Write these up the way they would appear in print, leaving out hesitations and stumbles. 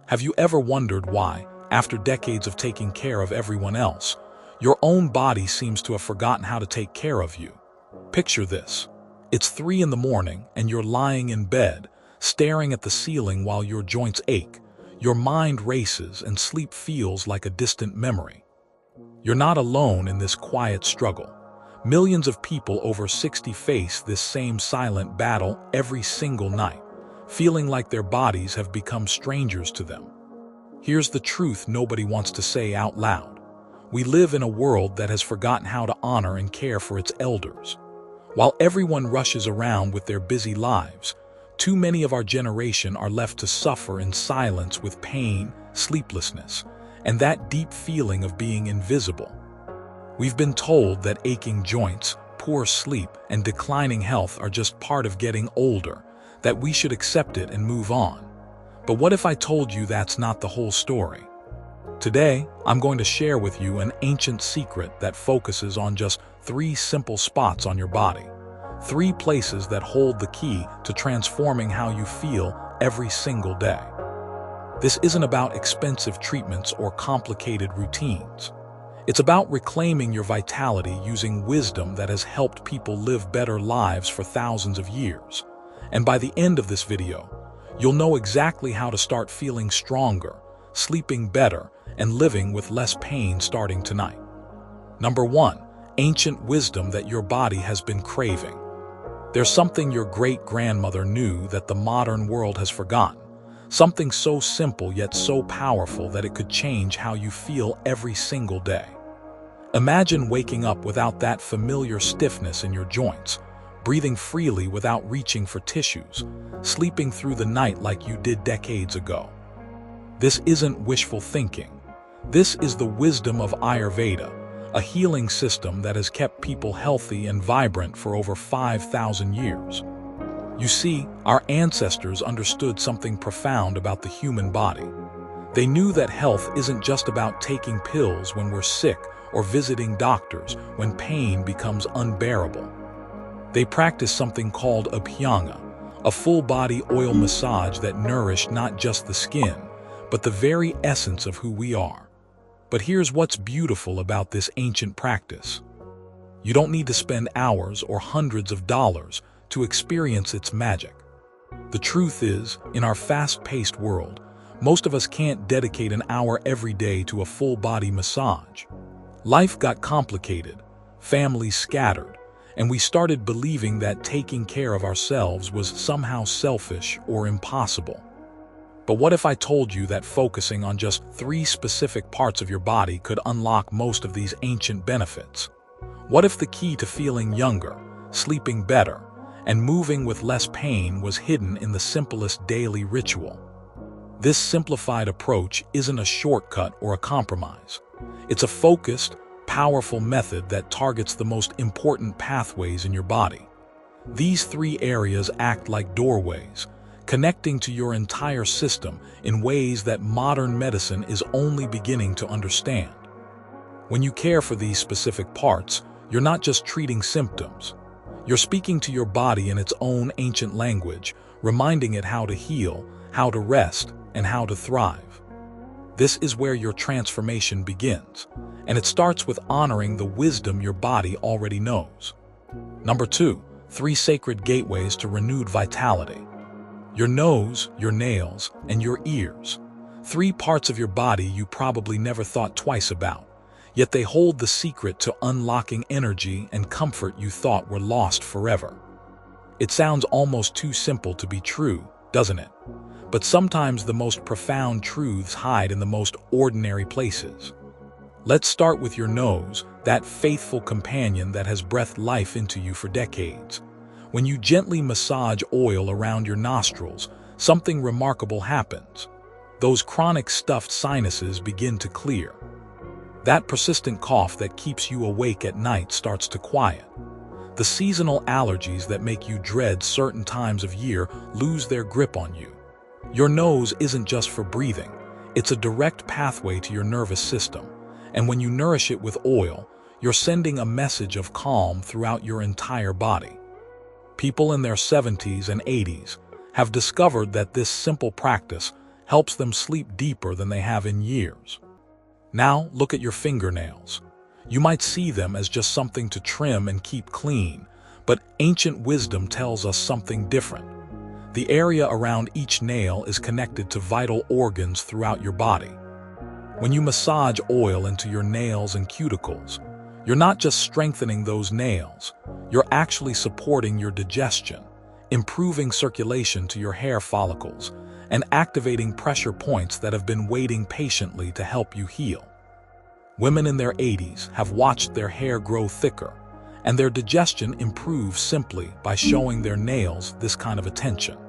Have you ever wondered why, after decades of taking care of everyone else, your own body seems to have forgotten how to take care of you? Picture this. It's 3 in the morning and you're lying in bed, staring at the ceiling while your joints ache. Your mind races and sleep feels like a distant memory. You're not alone in this quiet struggle. Millions of people over 60 face this same silent battle every single night, feeling like their bodies have become strangers to them. Here's the truth nobody wants to say out loud. We live in a world that has forgotten how to honor and care for its elders. While everyone rushes around with their busy lives, too many of our generation are left to suffer in silence with pain, sleeplessness, and that deep feeling of being invisible. We've been told that aching joints, poor sleep, and declining health are just part of getting older, that we should accept it and move on. But what if I told you that's not the whole story? Today, I'm going to share with you an ancient secret that focuses on just 3 simple spots on your body. 3 places that hold the key to transforming how you feel every single day. This isn't about expensive treatments or complicated routines. It's about reclaiming your vitality using wisdom that has helped people live better lives for thousands of years. And by the end of this video, you'll know exactly how to start feeling stronger, sleeping better, and living with less pain starting tonight. Number 1, ancient wisdom that your body has been craving. There's something your great-grandmother knew that the modern world has forgotten. Something so simple yet so powerful that it could change how you feel every single day. Imagine waking up without that familiar stiffness in your joints, breathing freely without reaching for tissues, sleeping through the night like you did decades ago. This isn't wishful thinking. This is the wisdom of Ayurveda, a healing system that has kept people healthy and vibrant for over 5,000 years. You see, our ancestors understood something profound about the human body. They knew that health isn't just about taking pills when we're sick or visiting doctors when pain becomes unbearable. They practiced something called abhyanga, a full-body oil massage that nourished not just the skin, but the very essence of who we are. But here's what's beautiful about this ancient practice. You don't need to spend hours or hundreds of dollars to experience its magic. The truth is, in our fast-paced world, most of us can't dedicate an hour every day to a full-body massage. Life got complicated, families scattered, and we started believing that taking care of ourselves was somehow selfish or impossible. But what if I told you that focusing on just 3 specific parts of your body could unlock most of these ancient benefits? What if the key to feeling younger, sleeping better, and moving with less pain was hidden in the simplest daily ritual? This simplified approach isn't a shortcut or a compromise. It's a focused, powerful method that targets the most important pathways in your body. These 3 areas act like doorways, connecting to your entire system in ways that modern medicine is only beginning to understand. When you care for these specific parts, you're not just treating symptoms. You're speaking to your body in its own ancient language, reminding it how to heal, how to rest, and how to thrive. This is where your transformation begins, and it starts with honoring the wisdom your body already knows. Number 2, 3 sacred gateways to renewed vitality. Your nose, your nails, and your ears. 3 parts of your body you probably never thought twice about, yet they hold the secret to unlocking energy and comfort you thought were lost forever. It sounds almost too simple to be true, doesn't it? But sometimes the most profound truths hide in the most ordinary places. Let's start with your nose, that faithful companion that has breathed life into you for decades. When you gently massage oil around your nostrils, something remarkable happens. Those chronic stuffed sinuses begin to clear. That persistent cough that keeps you awake at night starts to quiet. The seasonal allergies that make you dread certain times of year lose their grip on you. Your nose isn't just for breathing, it's a direct pathway to your nervous system, and when you nourish it with oil, you're sending a message of calm throughout your entire body. People in their 70s and 80s have discovered that this simple practice helps them sleep deeper than they have in years. Now, look at your fingernails. You might see them as just something to trim and keep clean, but ancient wisdom tells us something different. The area around each nail is connected to vital organs throughout your body. When you massage oil into your nails and cuticles, you're not just strengthening those nails, you're actually supporting your digestion, improving circulation to your hair follicles, and activating pressure points that have been waiting patiently to help you heal. Women in their 80s have watched their hair grow thicker, and their digestion improves simply by showing their nails this kind of attention.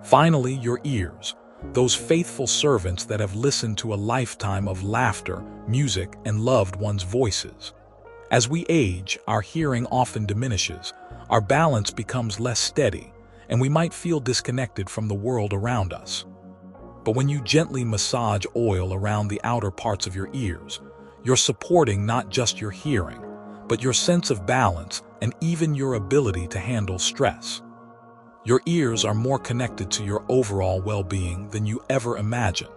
Finally, your ears, those faithful servants that have listened to a lifetime of laughter, music, and loved ones' voices. As we age, our hearing often diminishes, our balance becomes less steady, and we might feel disconnected from the world around us. But when you gently massage oil around the outer parts of your ears, you're supporting not just your hearing, but your sense of balance and even your ability to handle stress. Your ears are more connected to your overall well-being than you ever imagined,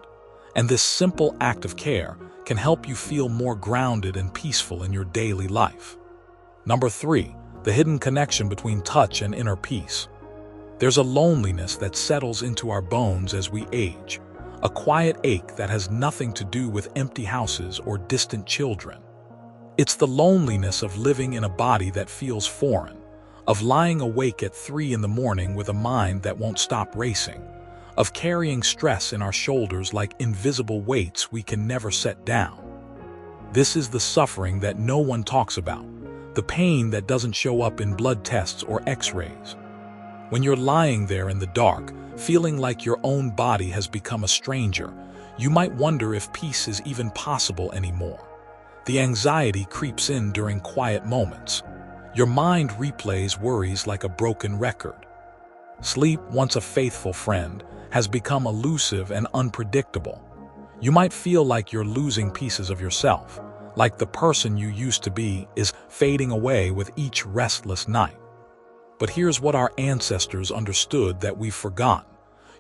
and this simple act of care can help you feel more grounded and peaceful in your daily life. Number 3, the hidden connection between touch and inner peace. There's a loneliness that settles into our bones as we age, a quiet ache that has nothing to do with empty houses or distant children. It's the loneliness of living in a body that feels foreign, of lying awake at 3 in the morning with a mind that won't stop racing, of carrying stress in our shoulders like invisible weights we can never set down. This is the suffering that no one talks about, the pain that doesn't show up in blood tests or x-rays. When you're lying there in the dark, feeling like your own body has become a stranger, you might wonder if peace is even possible anymore. The anxiety creeps in during quiet moments. Your mind replays worries like a broken record. Sleep, once a faithful friend, has become elusive and unpredictable. You might feel like you're losing pieces of yourself, like the person you used to be is fading away with each restless night. But here's what our ancestors understood that we've forgotten.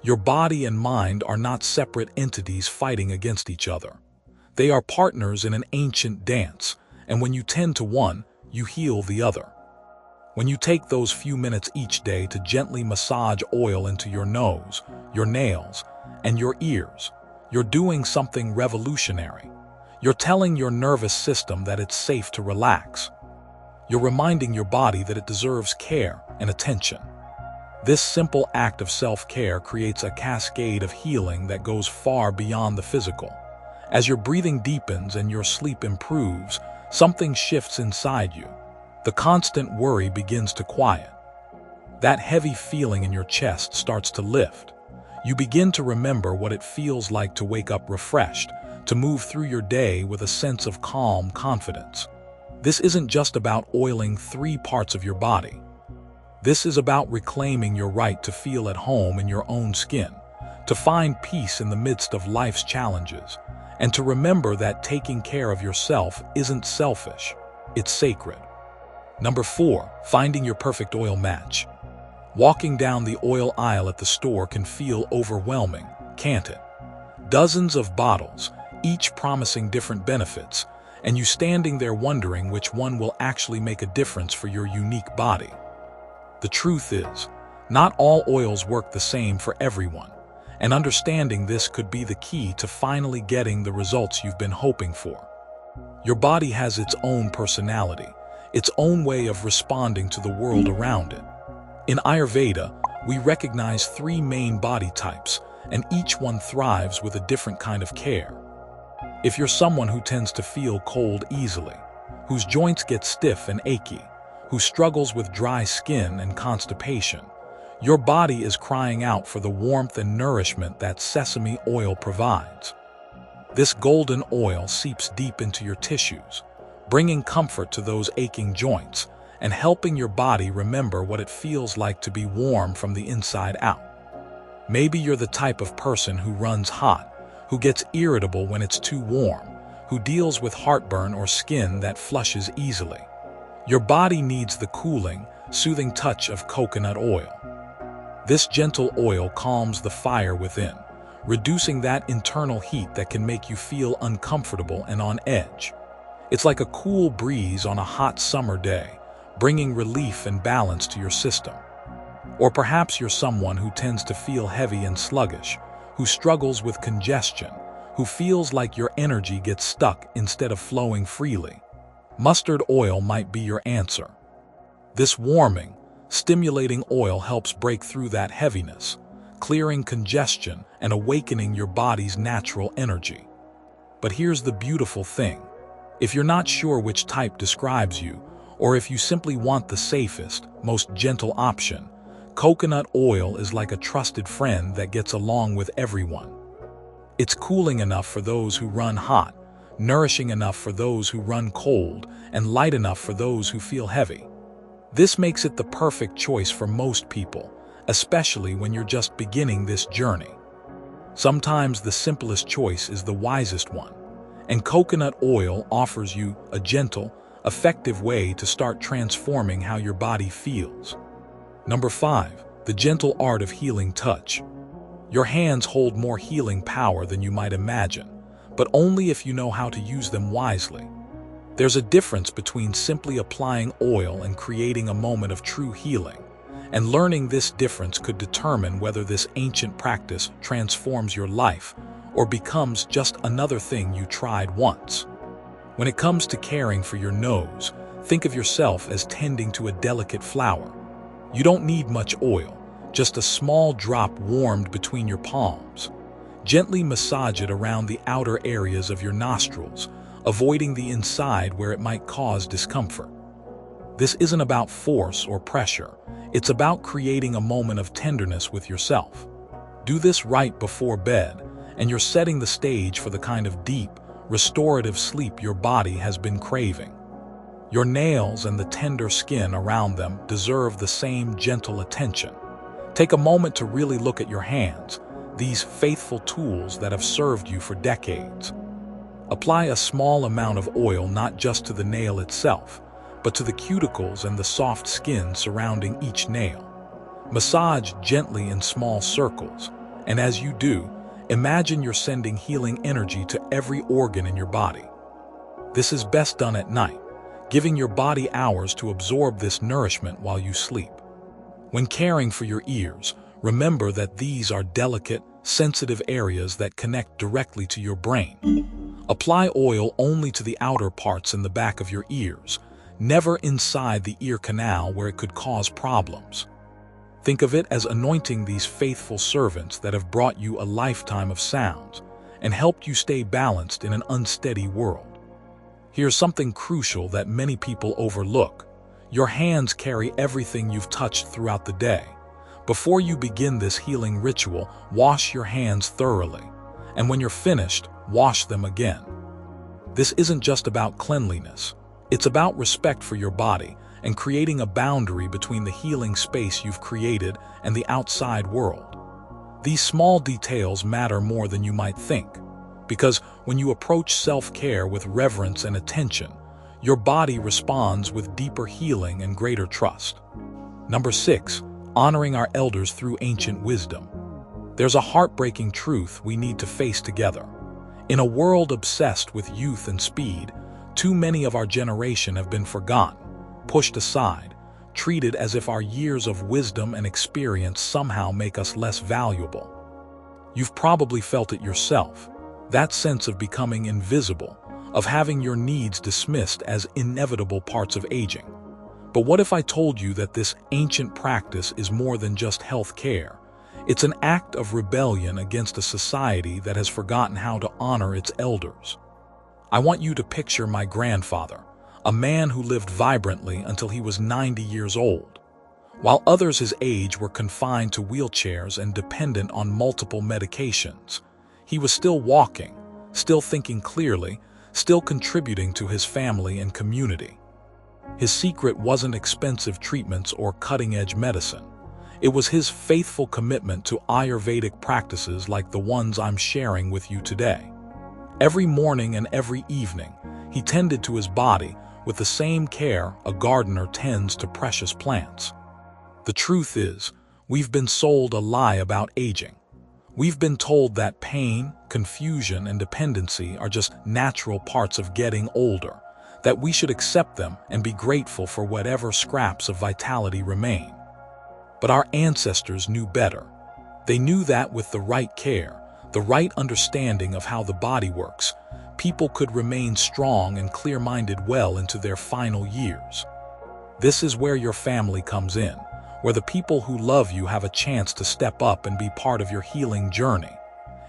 Your body and mind are not separate entities fighting against each other. They are partners in an ancient dance, and when you tend to one, you heal the other. When you take those few minutes each day to gently massage oil into your nose, your nails, and your ears, you're doing something revolutionary. You're telling your nervous system that it's safe to relax. You're reminding your body that it deserves care and attention. This simple act of self-care creates a cascade of healing that goes far beyond the physical. As your breathing deepens and your sleep improves, something shifts inside you. The constant worry begins to quiet. That heavy feeling in your chest starts to lift. You begin to remember what it feels like to wake up refreshed, to move through your day with a sense of calm confidence. This isn't just about oiling 3 parts of your body. This is about reclaiming your right to feel at home in your own skin, to find peace in the midst of life's challenges, and to remember that taking care of yourself isn't selfish, it's sacred. Number 4, finding your perfect oil match. Walking down the oil aisle at the store can feel overwhelming, can't it? Dozens of bottles, each promising different benefits, and you standing there wondering which one will actually make a difference for your unique body. The truth is, not all oils work the same for everyone, and understanding this could be the key to finally getting the results you've been hoping for. Your body has its own personality, its own way of responding to the world around it. In Ayurveda, we recognize 3 main body types, and each one thrives with a different kind of care. If you're someone who tends to feel cold easily, whose joints get stiff and achy, who struggles with dry skin and constipation, your body is crying out for the warmth and nourishment that sesame oil provides. This golden oil seeps deep into your tissues, bringing comfort to those aching joints and helping your body remember what it feels like to be warm from the inside out. Maybe you're the type of person who runs hot, who gets irritable when it's too warm, who deals with heartburn or skin that flushes easily. Your body needs the cooling, soothing touch of coconut oil. This gentle oil calms the fire within, reducing that internal heat that can make you feel uncomfortable and on edge. It's like a cool breeze on a hot summer day, bringing relief and balance to your system. Or perhaps you're someone who tends to feel heavy and sluggish, who struggles with congestion, who feels like your energy gets stuck instead of flowing freely. Mustard oil might be your answer. This warming, stimulating oil helps break through that heaviness, clearing congestion and awakening your body's natural energy. But here's the beautiful thing. If you're not sure which type describes you, or if you simply want the safest, most gentle option, coconut oil is like a trusted friend that gets along with everyone. It's cooling enough for those who run hot, nourishing enough for those who run cold, and light enough for those who feel heavy. This makes it the perfect choice for most people, especially when you're just beginning this journey. Sometimes the simplest choice is the wisest one, and coconut oil offers you a gentle, effective way to start transforming how your body feels. Number 5, the gentle art of healing touch. Your hands hold more healing power than you might imagine, but only if you know how to use them wisely. There's a difference between simply applying oil and creating a moment of true healing, and learning this difference could determine whether this ancient practice transforms your life or becomes just another thing you tried once. When it comes to caring for your nose, think of yourself as tending to a delicate flower. You don't need much oil, just a small drop warmed between your palms. Gently massage it around the outer areas of your nostrils, avoiding the inside where it might cause discomfort. This isn't about force or pressure, it's about creating a moment of tenderness with yourself. Do this right before bed, and you're setting the stage for the kind of deep, restorative sleep your body has been craving. Your nails and the tender skin around them deserve the same gentle attention. Take a moment to really look at your hands, these faithful tools that have served you for decades. Apply a small amount of oil not just to the nail itself, but to the cuticles and the soft skin surrounding each nail. Massage gently in small circles, and as you do, imagine you're sending healing energy to every organ in your body. This is best done at night, giving your body hours to absorb this nourishment while you sleep. When caring for your ears, remember that these are delicate, sensitive areas that connect directly to your brain. Apply oil only to the outer parts in the back of your ears, never inside the ear canal where it could cause problems. Think of it as anointing these faithful servants that have brought you a lifetime of sounds and helped you stay balanced in an unsteady world. Here's something crucial that many people overlook. Your hands carry everything you've touched throughout the day. Before you begin this healing ritual, wash your hands thoroughly, and when you're finished, wash them again. This isn't just about cleanliness. It's about respect for your body and creating a boundary between the healing space you've created and the outside world. These small details matter more than you might think, because when you approach self-care with reverence and attention, your body responds with deeper healing and greater trust. Number 6, honoring our elders through ancient wisdom. There's a heartbreaking truth we need to face together. In a world obsessed with youth and speed, too many of our generation have been forgotten, pushed aside, treated as if our years of wisdom and experience somehow make us less valuable. You've probably felt it yourself, that sense of becoming invisible, of having your needs dismissed as inevitable parts of aging. But what if I told you that this ancient practice is more than just health care? It's an act of rebellion against a society that has forgotten how to honor its elders. I want you to picture my grandfather, a man who lived vibrantly until he was 90 years old. While others his age were confined to wheelchairs and dependent on multiple medications, he was still walking, still thinking clearly, still contributing to his family and community. His secret wasn't expensive treatments or cutting-edge medicine. It was his faithful commitment to Ayurvedic practices like the ones I'm sharing with you today. Every morning and every evening, he tended to his body with the same care a gardener tends to precious plants. The truth is, we've been sold a lie about aging. We've been told that pain, confusion, and dependency are just natural parts of getting older, that we should accept them and be grateful for whatever scraps of vitality remain. But our ancestors knew better. They knew that with the right care, the right understanding of how the body works, people could remain strong and clear-minded well into their final years. This is where your family comes in, where the people who love you have a chance to step up and be part of your healing journey.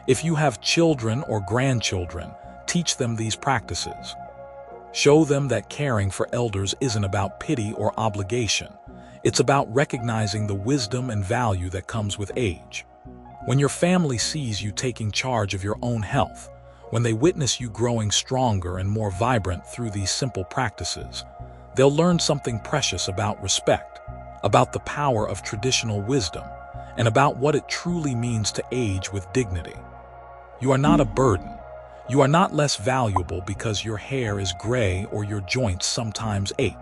If you have children or grandchildren, teach them these practices. Show them that caring for elders isn't about pity or obligation. It's about recognizing the wisdom and value that comes with age. When your family sees you taking charge of your own health, when they witness you growing stronger and more vibrant through these simple practices, they'll learn something precious about respect, about the power of traditional wisdom, and about what it truly means to age with dignity. You are not a burden. You are not less valuable because your hair is gray or your joints sometimes ache.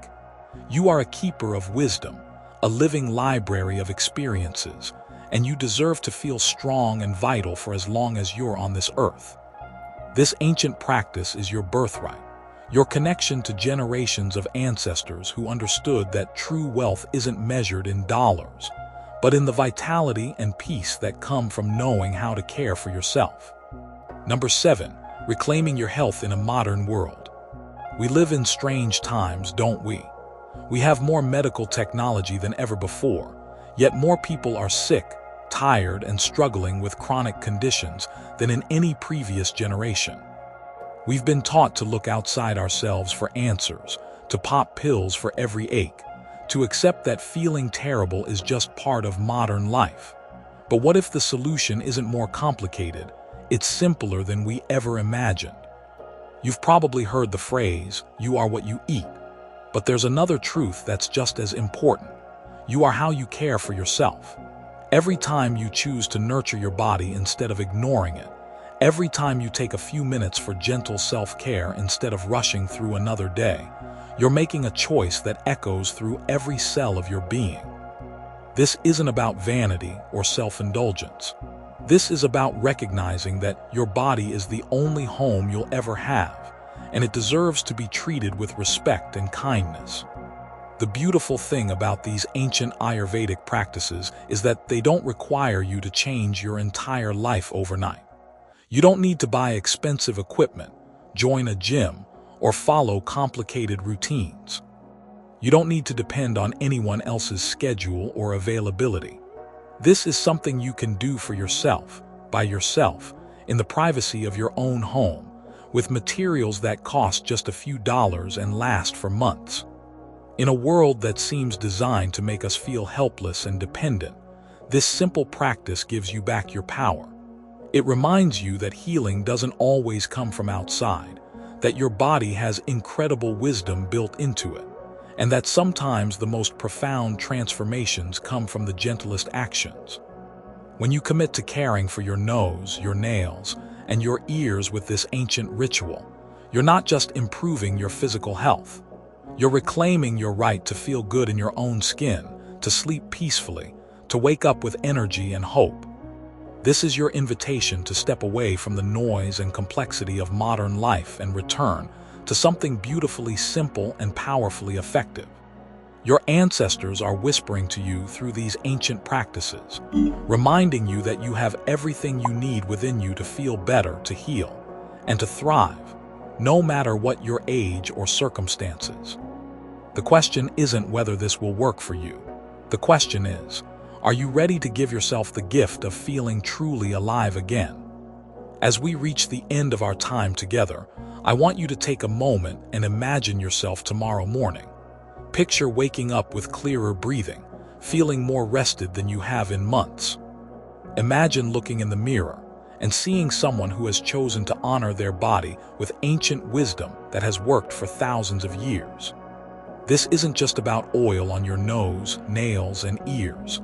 You are a keeper of wisdom, a living library of experiences, and you deserve to feel strong and vital for as long as you're on this earth. This ancient practice is your birthright, your connection to generations of ancestors who understood that true wealth isn't measured in dollars, but in the vitality and peace that come from knowing how to care for yourself. Number 7. Reclaiming your health in a modern world. We live in strange times, don't we? We have more medical technology than ever before, yet more people are sick, tired, and struggling with chronic conditions than in any previous generation. We've been taught to look outside ourselves for answers, to pop pills for every ache, to accept that feeling terrible is just part of modern life. But what if the solution isn't more complicated? It's simpler than we ever imagined. You've probably heard the phrase, "You are what you eat." But there's another truth that's just as important. You are how you care for yourself. Every time you choose to nurture your body instead of ignoring it, every time you take a few minutes for gentle self-care instead of rushing through another day, you're making a choice that echoes through every cell of your being. This isn't about vanity or self-indulgence. This is about recognizing that your body is the only home you'll ever have, and it deserves to be treated with respect and kindness. The beautiful thing about these ancient Ayurvedic practices is that they don't require you to change your entire life overnight. You don't need to buy expensive equipment, join a gym, or follow complicated routines. You don't need to depend on anyone else's schedule or availability. This is something you can do for yourself, by yourself, in the privacy of your own home, with materials that cost just a few dollars and last for months. In a world that seems designed to make us feel helpless and dependent, this simple practice gives you back your power. It reminds you that healing doesn't always come from outside, that your body has incredible wisdom built into it, and that sometimes the most profound transformations come from the gentlest actions. When you commit to caring for your nose, your nails, and your ears with this ancient ritual, you're not just improving your physical health. You're reclaiming your right to feel good in your own skin, to sleep peacefully, to wake up with energy and hope. This is your invitation to step away from the noise and complexity of modern life and return to something beautifully simple and powerfully effective. Your ancestors are whispering to you through these ancient practices, reminding you that you have everything you need within you to feel better, to heal, and to thrive, no matter what your age or circumstances. The question isn't whether this will work for you. The question is, are you ready to give yourself the gift of feeling truly alive again? As we reach the end of our time together, I want you to take a moment and imagine yourself tomorrow morning. Picture waking up with clearer breathing, feeling more rested than you have in months. Imagine looking in the mirror and seeing someone who has chosen to honor their body with ancient wisdom that has worked for thousands of years. This isn't just about oil on your nose, nails, and ears.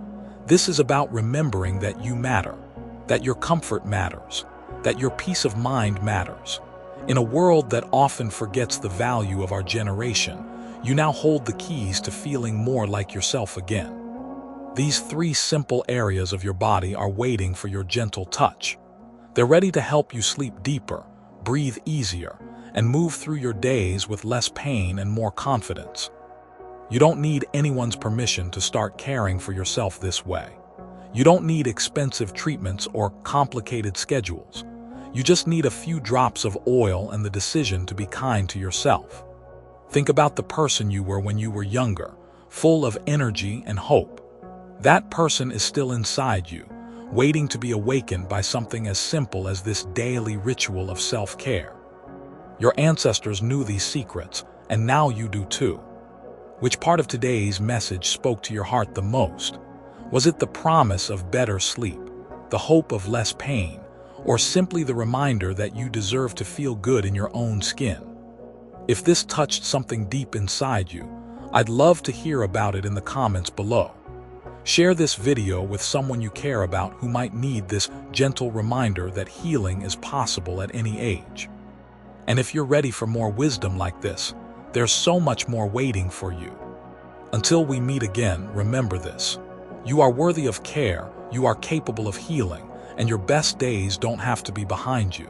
This is about remembering that you matter, that your comfort matters, that your peace of mind matters. In a world that often forgets the value of our generation, you now hold the keys to feeling more like yourself again. These three simple areas of your body are waiting for your gentle touch. They're ready to help you sleep deeper, breathe easier, and move through your days with less pain and more confidence. You don't need anyone's permission to start caring for yourself this way. You don't need expensive treatments or complicated schedules. You just need a few drops of oil and the decision to be kind to yourself. Think about the person you were when you were younger, full of energy and hope. That person is still inside you, waiting to be awakened by something as simple as this daily ritual of self-care. Your ancestors knew these secrets, and now you do too. Which part of today's message spoke to your heart the most? Was it the promise of better sleep, the hope of less pain, or simply the reminder that you deserve to feel good in your own skin? If this touched something deep inside you, I'd love to hear about it in the comments below. Share this video with someone you care about who might need this gentle reminder that healing is possible at any age. And if you're ready for more wisdom like this, there's so much more waiting for you. Until we meet again, remember this. You are worthy of care, you are capable of healing, and your best days don't have to be behind you.